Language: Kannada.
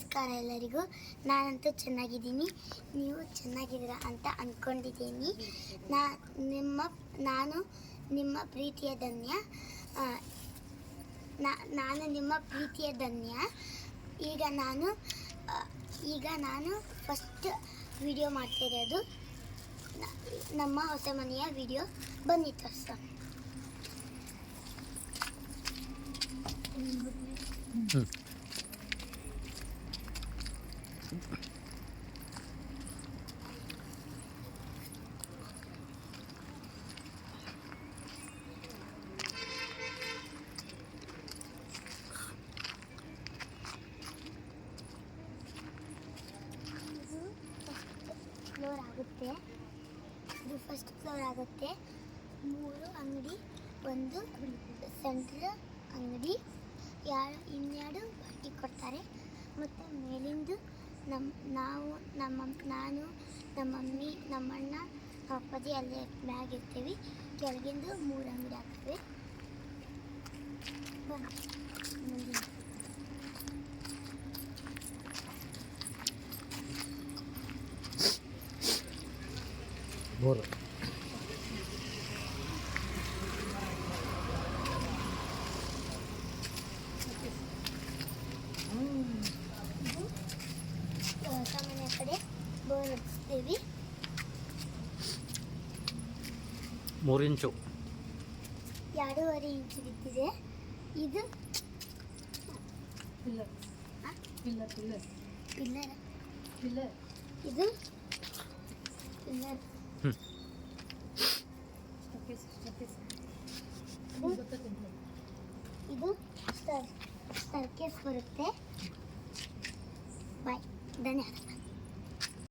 ನಮಸ್ಕಾರ ಎಲ್ಲರಿಗೂ. ನಾನಂತೂ ಚೆನ್ನಾಗಿದ್ದೀನಿ, ನೀವು ಚೆನ್ನಾಗಿದ್ದೀರಾ ಅಂತ ಅಂದ್ಕೊಂಡಿದ್ದೀನಿ. ನಾನು ನಿಮ್ಮ ಪ್ರೀತಿಯ ಧನ್ಯ. ನಾನು ನಿಮ್ಮ ಪ್ರೀತಿಯ ಧನ್ಯ. ಈಗ ನಾನು ಫಸ್ಟ್ ವಿಡಿಯೋ ಮಾಡ್ತಿರೋದು ನಮ್ಮ ಹೊಸ ಮನೆಯ ವಿಡಿಯೋ. ಬನ್ನಿ ತೋರಿಸೋಣ. ಇದು ಫಸ್ಟ್ ಫ್ಲೋರ್ ಆಗುತ್ತೆ. 3 ಅಂಗಡಿ, ಒಂದು ಸೆಂಟ್ರ್ ಅಂಗಡಿ, 2 ಬಾಕಿ ಕೊಡ್ತಾರೆ. ಮತ್ತು ಮೇಲಿಂದು ನಾನು ನಮ್ಮ ಮಮ್ಮಿ ನಮ್ಮಣ್ಣ ಅಪ್ಪಾಜಿ ಅಲ್ಲೇ ಮ್ಯಾಗ್ ಇರ್ತೀವಿ. ಕೆಳಗಿಂದು 3 ಅಂಗಡಿ ಆಗ್ತವೆ. ಮುಂದಿನ ಬೋರ್ ಸಾಮಾನ್ಯ ಕಡೆ ಬೋರ್ ಹಚ್ತೀವಿ. 3 ಇಂಚು 2.5 ಇಂಚು ಬಿದ್ದಿದೆ. ಇದು ಪಿಲ್ಲರ್. ಇದು ಪಿಲ್ಲರ್. ಇದು ಸ್ಟರ್ಕೇಸ್ ಬರುತ್ತೆ. ಬಾಯ್, ಧನ್ಯವಾದ.